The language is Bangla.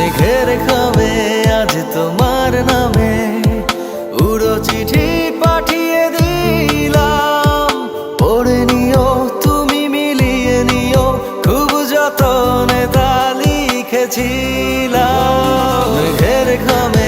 মেঘের খামে আজ তোমার নামে উড়ো চিঠি পাঠিয়ে দিলাম, পড়ে নিও তুমি মিলিয়ে নিও, খুব যতনে তা লিখেছিলাম। মেঘের খামে